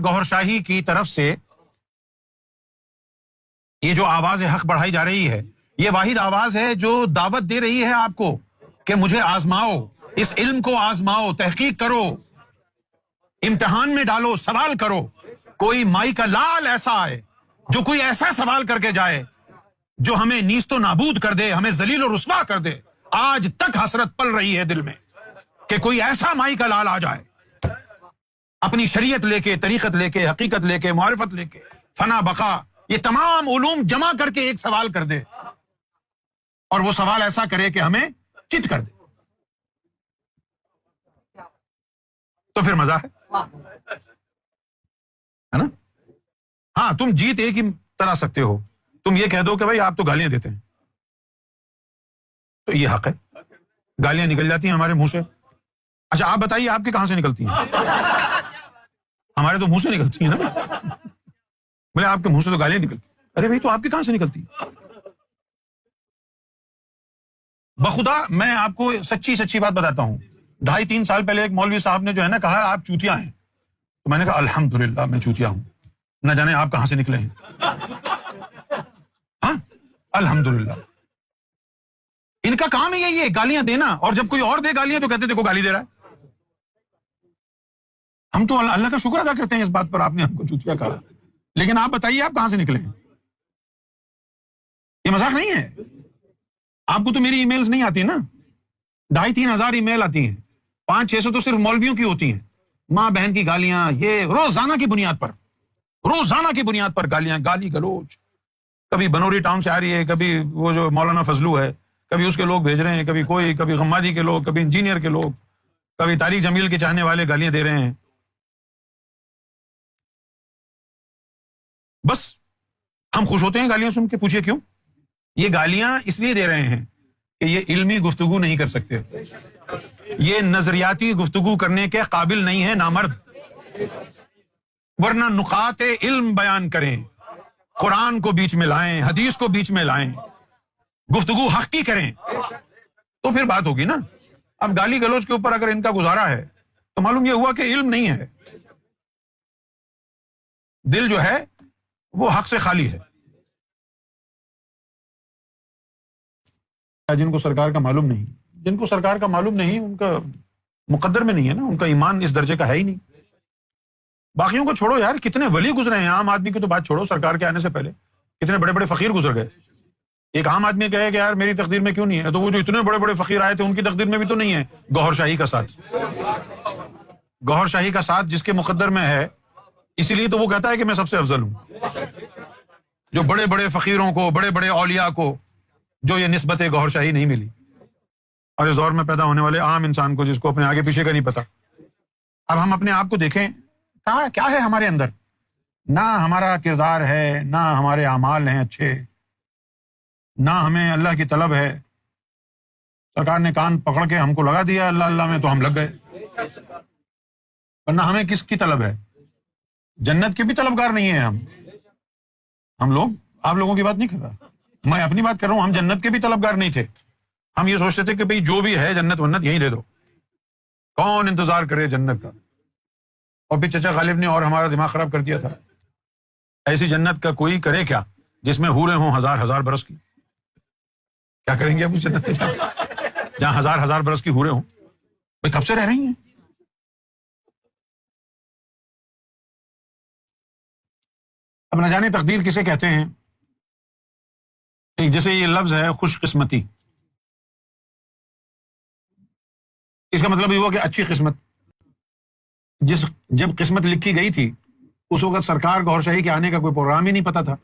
گوہر شاہی کی طرف سے یہ جو آواز حق بڑھائی جا رہی ہے، یہ واحد آواز ہے جو دعوت دے رہی ہے آپ کو کہ مجھے آزماؤ، اس علم کو آزماؤ، تحقیق کرو، امتحان میں ڈالو، سوال کرو۔ کوئی مائی کا لال ایسا آئے جو کوئی ایسا سوال کر کے جائے جو ہمیں نیست و نابود کر دے، ہمیں ذلیل و رسوا کر دے۔ آج تک حسرت پل رہی ہے دل میں کہ کوئی ایسا مائی کا لال آ جائے، اپنی شریعت لے کے، طریقت لے کے، حقیقت لے کے، معرفت لے کے، فنا بقا، یہ تمام علوم جمع کر کے ایک سوال کر دے، اور وہ سوال ایسا کرے کہ ہمیں چت کر دے، تو پھر مزہ ہے نا؟ ہاں، تم جیت ایک ہی طرح سکتے ہو، تم یہ کہہ دو کہ بھائی آپ تو گالیاں دیتے ہیں، تو یہ حق ہے، گالیاں نکل جاتی ہیں ہمارے منہ سے۔ اچھا آپ بتائیے آپ کے کہاں سے نکلتی ہیں؟ ہمارے تو منہ سے نکلتی ہیں نا۔ بولے آپ کے منہ سے تو گالیاں نکلتی، ارے بھائی تو آپ کے کہاں سے نکلتی؟ بخدا میں آپ کو سچی بات بتاتا ہوں، 2.5-3 سال پہلے ایک مولوی صاحب نے جو ہے نا کہا آپ چوتیا ہیں، تو میں نے کہا الحمدللہ میں چوتیا ہوں، نہ جانے آپ کہاں سے نکلے ہیں۔ ہاں الحمدللہ، ان کا کام ہی یہ گالیاں دینا، اور جب کوئی اور دے گالیاں تو کہتے دیکھو گالی دے رہا ہے۔ ہم تو اللہ کا شکر ادا کرتے ہیں اس بات پر، آپ نے ہم کو چوتیا کہا، لیکن آپ بتائیے آپ کہاں سے نکلے ہیں؟ یہ مذاق نہیں ہے۔ آپ کو تو میری ای میلز نہیں آتی نا، 2,500-3 ہزار ای میل آتی ہیں، 500-600 تو صرف مولویوں کی ہوتی ہیں، ماں بہن کی گالیاں، یہ روزانہ کی بنیاد پر گالیاں، گالی گلوچ، کبھی بنوری ٹاؤن سے آ رہی ہے، کبھی وہ جو مولانا فضلو ہے، کبھی اس کے لوگ بھیج رہے ہیں، کبھی کوئی، کبھی غمادی کے لوگ، کبھی انجینئر کے لوگ، کبھی طارق جمیل کے چاہنے والے گالیاں دے رہے ہیں۔ بس ہم خوش ہوتے ہیں گالیاں سن کے، پوچھئے کیوں؟ یہ گالیاں اس لیے دے رہے ہیں کہ یہ علمی گفتگو نہیں کر سکتے، یہ نظریاتی گفتگو کرنے کے قابل نہیں ہے، نامرد، ورنہ نقاط علم بیان کریں، قرآن کو بیچ میں لائیں، حدیث کو بیچ میں لائیں، گفتگو حق کی کریں، تو پھر بات ہوگی نا۔ اب گالی گلوچ کے اوپر اگر ان کا گزارا ہے تو معلوم یہ ہوا کہ علم نہیں ہے، دل جو ہے وہ حق سے خالی ہے۔ جن کو سرکار کا معلوم نہیں، ان کا مقدر میں نہیں ہے نا، ان کا ایمان اس درجے کا ہے ہی نہیں۔ باقیوں کو چھوڑو یار، کتنے ولی گزرے ہیں، عام آدمی کی تو بات چھوڑو، سرکار کے آنے سے پہلے کتنے بڑے بڑے فقیر گزر گئے۔ ایک عام آدمی کہے کہ یار میری تقدیر میں کیوں نہیں ہے، تو وہ جو اتنے بڑے بڑے فقیر آئے تھے ان کی تقدیر میں بھی تو نہیں ہے گوہر شاہی کا ساتھ۔ گوہر شاہی کا ساتھ جس کے مقدر میں ہے، اسی لیے تو وہ کہتا ہے کہ میں سب سے افضل ہوں۔ جو بڑے بڑے فقیروں کو، بڑے بڑے اولیاء کو جو یہ نسبت گوہر شاہی نہیں ملی، اور اس دور میں پیدا ہونے والے عام انسان کو جس کو اپنے آگے پیچھے کا نہیں پتا۔ اب ہم اپنے آپ کو دیکھیں، کیا ہے ہمارے اندر؟ نہ ہمارا کردار ہے، نہ ہمارے اعمال ہیں اچھے، نہ ہمیں اللہ کی طلب ہے۔ سرکار نے کان پکڑ کے ہم کو لگا دیا اللہ اللہ میں، تو ہم لگ گئے، ورنہ ہمیں کس کی طلب ہے؟ جنت کے بھی طلبگار نہیں ہیں ہم لوگ۔ آپ لوگوں کی بات نہیں کر رہا، میں اپنی بات کر رہا ہوں، ہم جنت کے بھی طلبگار نہیں تھے۔ ہم یہ سوچتے تھے کہ بھئی جو بھی ہے جنت ونت یہیں دے دو، کون انتظار کرے جنت کا۔ اور پھر چچا غالب نے اور ہمارا دماغ خراب کر دیا تھا، ایسی جنت کا کوئی کرے کیا جس میں حوریں ہوں 1000 برس کی؟ کیا کریں گے اب اس جنت میں جہاں 1000 برس کی حوریں ہوں؟ بھئی کب سے رہ رہی ہیں؟ اب نہ جانے تقدیر کسے کہتے ہیں۔ ایک جیسے یہ لفظ ہے خوش قسمتی، اس کا مطلب یہ ہوا کہ اچھی قسمت۔ جب قسمت لکھی گئی تھی اس وقت سرکار گوہر شاہی کے آنے کا کوئی پروگرام ہی نہیں پتا تھا،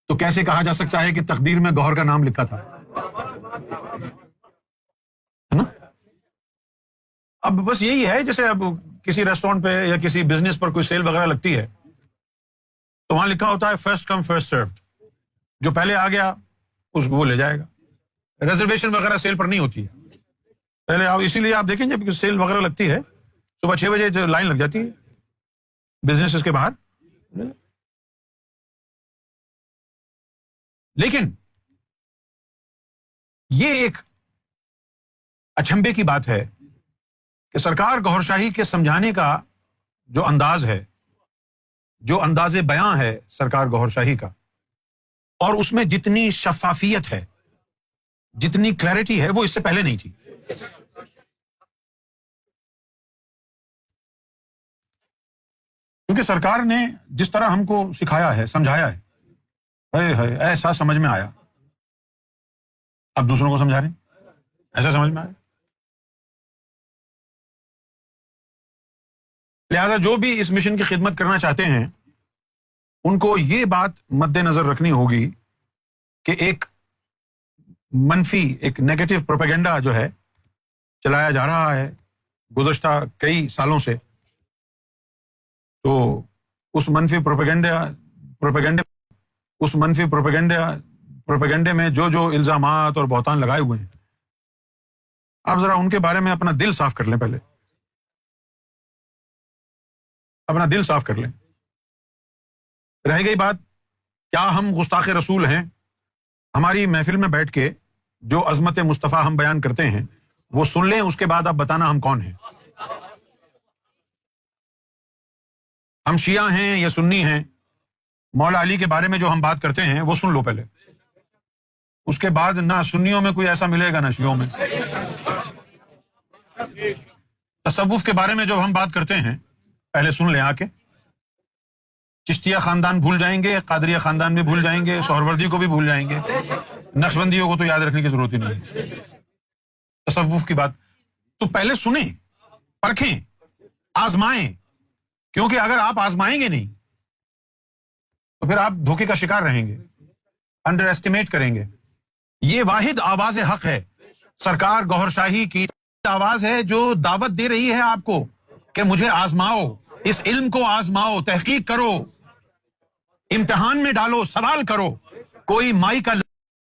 تو کیسے کہا جا سکتا ہے کہ تقدیر میں گوہر کا نام لکھا تھا؟ ہے نا؟ اب بس یہی ہے، جیسے اب کسی ریسٹورینٹ پہ یا کسی بزنس پر کوئی سیل وغیرہ لگتی ہے تو وہاں لکھا ہوتا ہے فرسٹ کم فرسٹ سروڈ، جو پہلے آ گیا اس کو وہ لے جائے گا۔ ریزرویشن وغیرہ سیل پر نہیں ہوتی ہے، پہلے آپ، اسی لیے آپ دیکھیں جب سیل وغیرہ لگتی ہے صبح 6 بجے لائن لگ جاتی ہے بزنس کے باہر۔ لیکن یہ ایک اچنبے کی بات ہے کہ سرکار گوہر شاہی کے سمجھانے کا جو انداز ہے جو انداز بیاں ہے سرکار گوھر شاہی کا، اور اس میں جتنی شفافیت ہے، جتنی کلیئرٹی ہے، وہ اس سے پہلے نہیں تھی. کیونکہ سرکار نے جس طرح ہم کو سکھایا ہے، سمجھایا ہے، ایسا سمجھ میں آیا. اب دوسروں کو سمجھا رہے ہیں، ایسا سمجھ میں آیا. لہذا جو بھی اس مشن کی خدمت کرنا چاہتے ہیں ان کو یہ بات مد نظر رکھنی ہوگی کہ ایک منفی، ایک نیگیٹو پروپیگنڈا جو ہے چلایا جا رہا ہے گزشتہ کئی سالوں سے، تو اس منفی پروپیگنڈے میں جو الزامات اور بہتان لگائے ہوئے ہیں، آپ ذرا ان کے بارے میں اپنا دل صاف کر لیں. پہلے اپنا دل صاف کر لیں. رہ گئی بات کیا ہم گستاخ رسول ہیں؟ ہماری محفل میں بیٹھ کے جو عظمت مصطفیٰ ہم بیان کرتے ہیں وہ سن لیں، اس کے بعد آپ بتانا ہم کون ہیں. ہم شیعہ ہیں یا سنی ہیں، مولا علی کے بارے میں جو ہم بات کرتے ہیں وہ سن لو پہلے. اس کے بعد نہ سنیوں میں کوئی ایسا ملے گا نہ شیعوں میں. تصوف کے بارے میں جو ہم بات کرتے ہیں پہلے سن لیں آ کے. چشتیہ خاندان بھول جائیں گے، قادریہ خاندان بھی بھول جائیں گے، سہروردی کو بھی بھول جائیں گے، نقشبندیوں کو تو یاد رکھنے کی ضرورت ہی نہیں. تصوف کی بات تو پہلے سنیں، پرکھیں، آزمائیں. کیونکہ اگر آپ آزمائیں گے نہیں تو پھر آپ دھوکے کا شکار رہیں گے، انڈر ایسٹیمیٹ کریں گے. یہ واحد آواز حق ہے، سرکار گوھر شاہی کی آواز ہے جو دعوت دے رہی ہے آپ کو کہ مجھے آزماؤ، اس علم کو آزماؤ، تحقیق کرو، امتحان میں ڈالو، سوال کرو. کوئی مائی کا